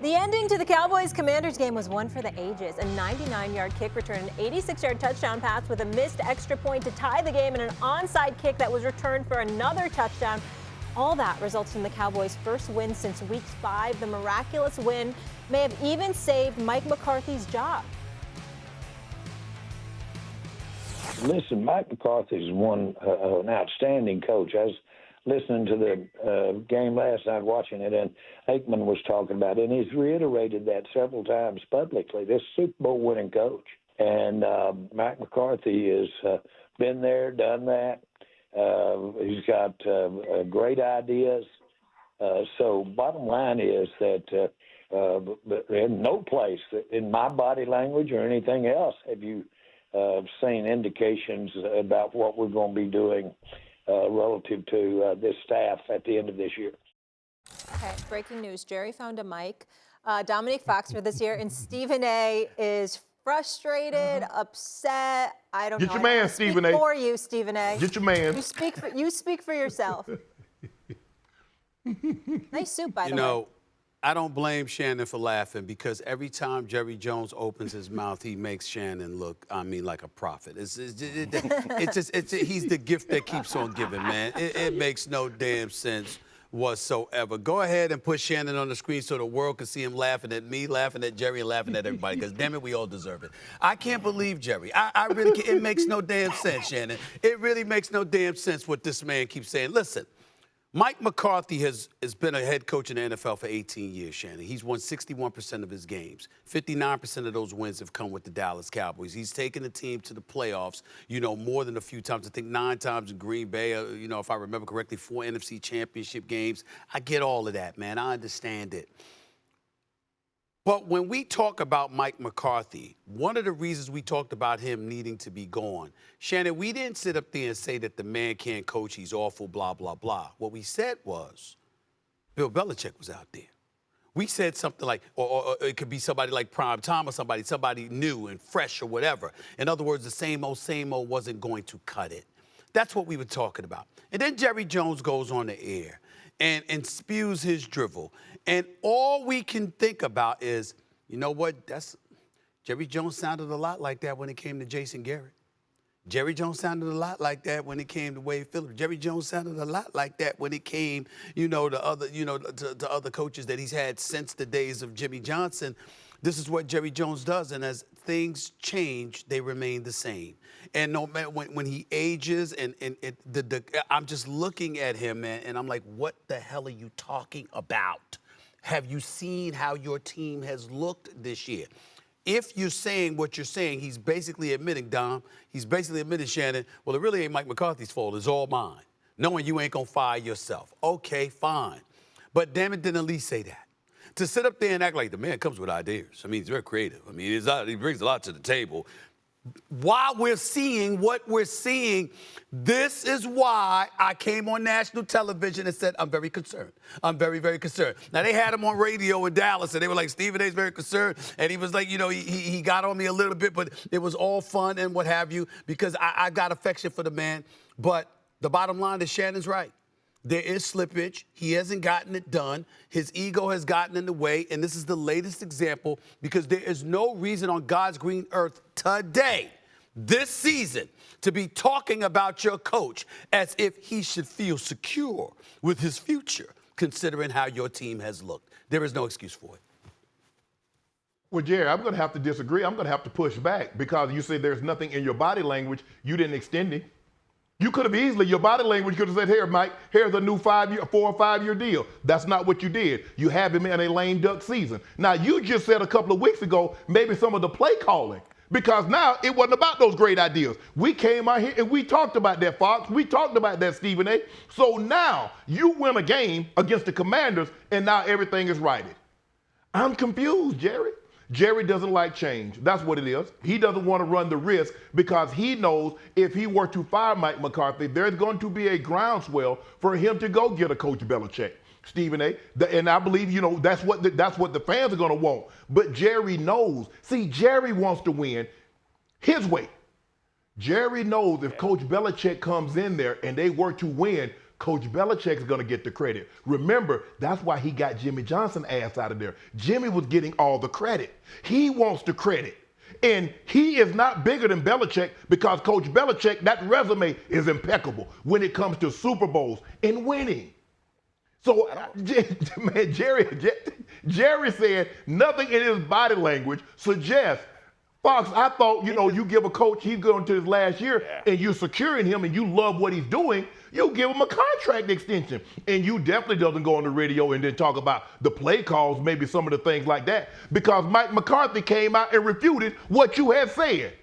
The ending to the Cowboys-Commanders game was one for the ages. A 99-yard kick returned an 86-yard touchdown pass with a missed extra point to tie the game and an onside kick that was returned for another touchdown. All that results in the Cowboys' first win since Week 5. The miraculous win may have even saved Mike McCarthy's job. Listen, Mike McCarthy is an outstanding coach. I was listening to the game last night, watching it, and Aikman was talking about it, and he's reiterated that several times publicly. This Super Bowl winning coach. And Mike McCarthy has been there, done that. He's got great ideas. So bottom line is that in no place in my body language or anything else have you seen indications about what we're going to be doing relative to this staff at the end of this year. Okay, breaking news. Jerry found a mic. Domonique Foxworth this year, and Stephen A. is frustrated, upset. I don't know. Get your man, Stephen A. For you, Stephen A. Get your man. You speak for yourself. Nice soup, by the way. You know, I don't blame Shannon for laughing because every time Jerry Jones opens his mouth, he makes Shannon look, like a prophet. He's the gift that keeps on giving, man. It makes no damn sense whatsoever. Go ahead and put Shannon on the screen so the world can see him laughing at me, laughing at Jerry, and laughing at everybody, because damn it, we all deserve it. I can't believe Jerry. I really can't. It makes no damn sense, Shannon. It really makes no damn sense what this man keeps saying. Listen. Mike McCarthy has been a head coach in the NFL for 18 years, Shannon. He's won 61% of his games. 59% of those wins have come with the Dallas Cowboys. He's taken the team to the playoffs, more than a few times. I think 9 times in Green Bay, if I remember correctly, 4 NFC championship games. I get all of that, man. I understand it. But when we talk about Mike McCarthy, one of the reasons we talked about him needing to be gone, Shannon, we didn't sit up there and say that the man can't coach, he's awful, blah, blah, blah. What we said was Bill Belichick was out there. We said something like, or it could be somebody like Prime Time or somebody new and fresh or whatever. In other words, the same old wasn't going to cut it. That's what we were talking about. And then Jerry Jones goes on the air and spews his drivel. And all we can think about is, you know what, Jerry Jones sounded a lot like that when it came to Jason Garrett. Jerry Jones sounded a lot like that when it came to Wade Phillips. Jerry Jones sounded a lot like that when it came, to other coaches that he's had since the days of Jimmy Johnson. This is what Jerry Jones does, and as things change, they remain the same. And no matter when he ages, I'm just looking at him, man, and I'm like, what the hell are you talking about? Have you seen how your team has looked this year? If you're saying what you're saying, he's basically admitting, Dom, he's basically admitting, Shannon, well, it really ain't Mike McCarthy's fault. It's all mine. Knowing you ain't going to fire yourself. Okay, fine. But damn it, didn't at least say that. To sit up there and act like the man comes with ideas. I mean, he's very creative. I mean, he brings a lot to the table. While we're seeing what we're seeing, this is why I came on national television and said, I'm very concerned. I'm very, very concerned. Now, they had him on radio in Dallas, and they were like, Stephen A's very concerned. And he was like, he got on me a little bit, but it was all fun and what have you, because I got affection for the man. But the bottom line is Shannon's right. There is slippage. He hasn't gotten it done. His ego has gotten in the way, and this is the latest example because there is no reason on God's green earth today, this season, to be talking about your coach as if he should feel secure with his future, considering how your team has looked. There is no excuse for it. Well, Jerry, I'm going to have to disagree. I'm going to have to push back because you say there's nothing in your body language. You didn't extend it. You could have easily, your body language could have said, here, Mike, here's a new 4 or 5 year deal. That's not what you did. You have him in a lame duck season. Now, you just said a couple of weeks ago, maybe some of the play calling, because now it wasn't about those great ideas. We came out here and we talked about that, Fox. We talked about that, Stephen A. So now you win a game against the Commanders and now everything is righted. I'm confused, Jerry. Jerry doesn't like change. That's what it is. He doesn't want to run the risk because he knows if he were to fire Mike McCarthy, there's going to be a groundswell for him to go get a Coach Belichick, Stephen A. And I believe, that's what the fans are going to want. But Jerry knows. See, Jerry wants to win his way. Jerry knows if Coach Belichick comes in there and they were to win, Coach Belichick's going to get the credit. Remember, that's why he got Jimmy Johnson's ass out of there. Jimmy was getting all the credit. He wants the credit. And he is not bigger than Belichick because Coach Belichick, that resume is impeccable when it comes to Super Bowls and winning. So, man, Jerry said nothing in his body language suggests, Fox, I thought, you give a coach, he's going to his last year, and you're securing him and you love what he's doing, you give him a contract extension. And you definitely doesn't go on the radio and then talk about the play calls, maybe some of the things like that, because Mike McCarthy came out and refuted what you had said.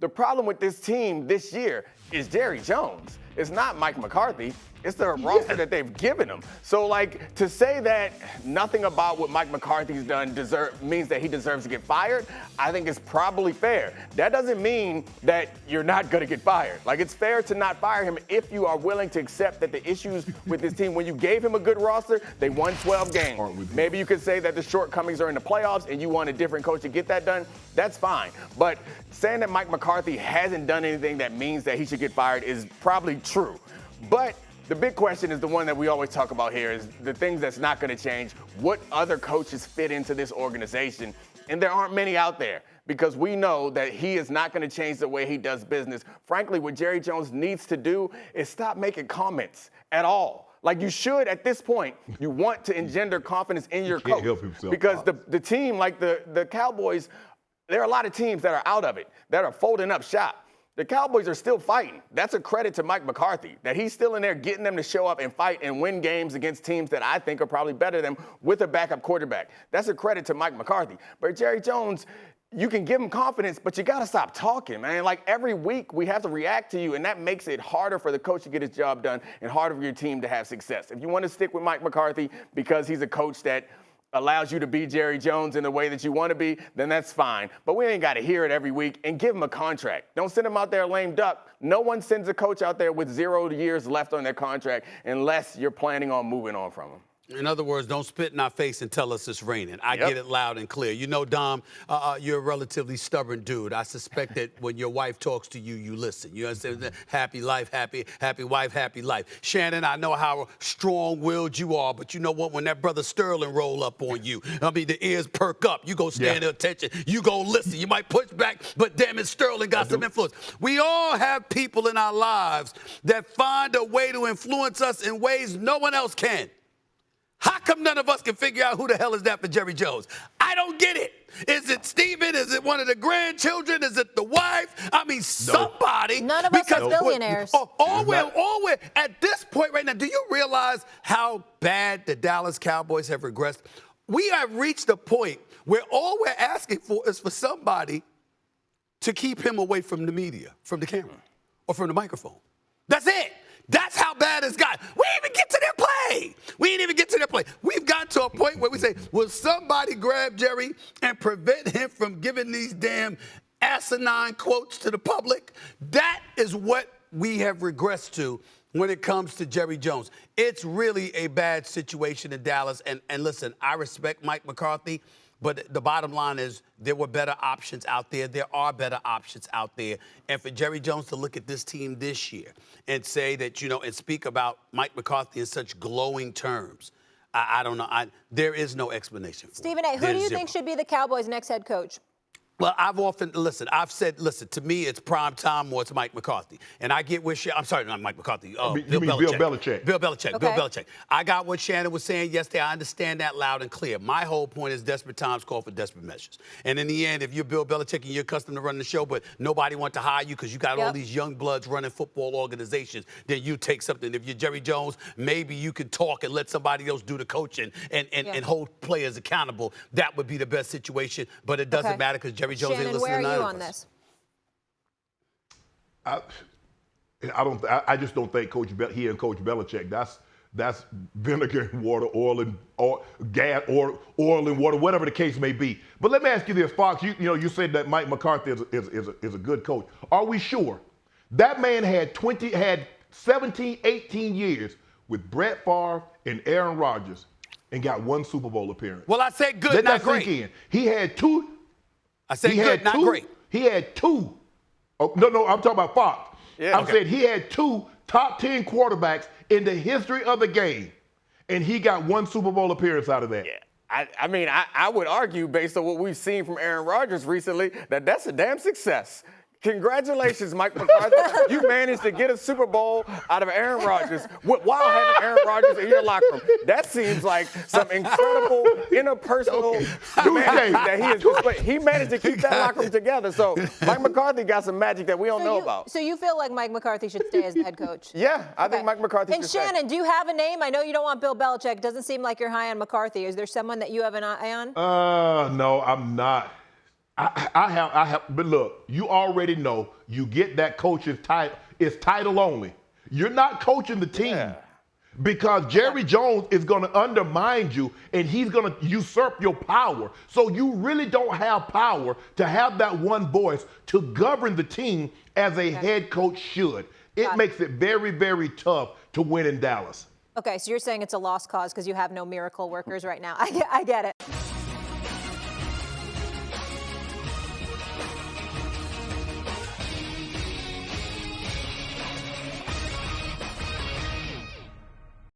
The problem with this team this year is Jerry Jones. It's not Mike McCarthy. It's the roster that they've given him. So, to say that nothing about what Mike McCarthy's done means that he deserves to get fired, I think is probably fair. That doesn't mean that you're not going to get fired. It's fair to not fire him if you are willing to accept that the issues with this team, when you gave him a good roster, they won 12 games. Maybe you could say that the shortcomings are in the playoffs and you want a different coach to get that done. That's fine. But saying that Mike McCarthy hasn't done anything that means that he should get fired is probably true. But the big question is the one that we always talk about here is the things that's not going to change. What other coaches fit into this organization? And there aren't many out there because we know that he is not going to change the way he does business. Frankly, what Jerry Jones needs to do is stop making comments at all. You should, at this point, you want to engender confidence in your coach. Help himself, because the team, the Cowboys, there are a lot of teams that are out of it, that are folding up shop. The Cowboys are still fighting. That's a credit to Mike McCarthy, that he's still in there getting them to show up and fight and win games against teams that I think are probably better than them with a backup quarterback. That's a credit to Mike McCarthy. But Jerry Jones, you can give him confidence, but you got to stop talking, man. Every week we have to react to you, and that makes it harder for the coach to get his job done and harder for your team to have success. If you want to stick with Mike McCarthy because he's a coach that allows you to be Jerry Jones in the way that you want to be, then that's fine. But we ain't got to hear it every week, and give him a contract. Don't send him out there lame duck. No one sends a coach out there with 0 years left on their contract unless you're planning on moving on from him. In other words, don't spit in our face and tell us it's raining. I get it loud and clear. Dom, you're a relatively stubborn dude. I suspect that when your wife talks to you, you listen. You understand? Happy life, happy wife, happy life. Shannon, I know how strong-willed you are, but you know what? When that brother Sterling roll up on you, the ears perk up. You go stand at attention. You go listen. You might push back, but damn it, Sterling got some influence. We all have people in our lives that find a way to influence us in ways no one else can. How come none of us can figure out who the hell is that for Jerry Jones? I don't get it. Is it Steven? Is it one of the grandchildren? Is it the wife? Somebody. None of us are billionaires. All we're at this point right now, do you realize how bad the Dallas Cowboys have regressed? We have reached a point where all we're asking for is for somebody to keep him away from the media, from the camera, or from the microphone. That's it. That's how bad it's got. We didn't even get to their play. We've got to a point where we say, will somebody grab Jerry and prevent him from giving these damn asinine quotes to the public? That is what we have regressed to when it comes to Jerry Jones. It's really a bad situation in Dallas. And listen, I respect Mike McCarthy. But the bottom line is there were better options out there. There are better options out there. And for Jerry Jones to look at this team this year and say that, and speak about Mike McCarthy in such glowing terms, I don't know. There is no explanation for it. Stephen A., who do you think should be the Cowboys' next head coach? Well, I've said, to me, it's prime time or it's Mike McCarthy. And I get where I'm sorry, not Mike McCarthy. You mean Bill Belichick. Bill Belichick. Okay. Bill Belichick. I got what Shannon was saying yesterday. I understand that loud and clear. My whole point is desperate times call for desperate measures. And in the end, if you're Bill Belichick and you're accustomed to running the show, but nobody wants to hire you because you got all these young bloods running football organizations, then you take something. If you're Jerry Jones, maybe you could talk and let somebody else do the coaching and hold players accountable. That would be the best situation. But it doesn't matter because Jerry Jones ain't listening to none of us. Shannon, where are you on this? I just don't think Coach Belichick. That's vinegar and water, oil and gas, or oil and water, whatever the case may be. But let me ask you this, Fox. You said that Mike McCarthy is a good coach. Are we sure? That man had 17, 18 years with Brett Favre and Aaron Rodgers and got one Super Bowl appearance. Well, I said good, Let not that great. sink in. He had two. I said good, not great. He had two. Oh, no, I'm talking about Fox. Yeah. I said he had two top 10 quarterbacks in the history of the game, and he got one Super Bowl appearance out of that. Yeah. I mean, I would argue, based on what we've seen from Aaron Rodgers recently, that that's a damn success. Congratulations, Mike McCarthy. You managed to get a Super Bowl out of Aaron Rodgers while having Aaron Rodgers in your locker room. That seems like some incredible interpersonal magic that he has displayed. He managed to keep that locker room together. So Mike McCarthy got some magic that we don't know about. So you feel like Mike McCarthy should stay as the head coach? Yeah, I think Mike McCarthy should stay. And Shannon, do you have a name? I know you don't want Bill Belichick. Doesn't seem like you're high on McCarthy. Is there someone that you have an eye on? No, I'm not. I have, but look, you already know you get that coach's title. It's title only. You're not coaching the team because Jerry Jones is going to undermine you and he's going to usurp your power. So you really don't have power to have that one voice to govern the team as a head coach should. It makes it very, very tough to win in Dallas. Okay, so you're saying it's a lost cause because you have no miracle workers right now. I get it.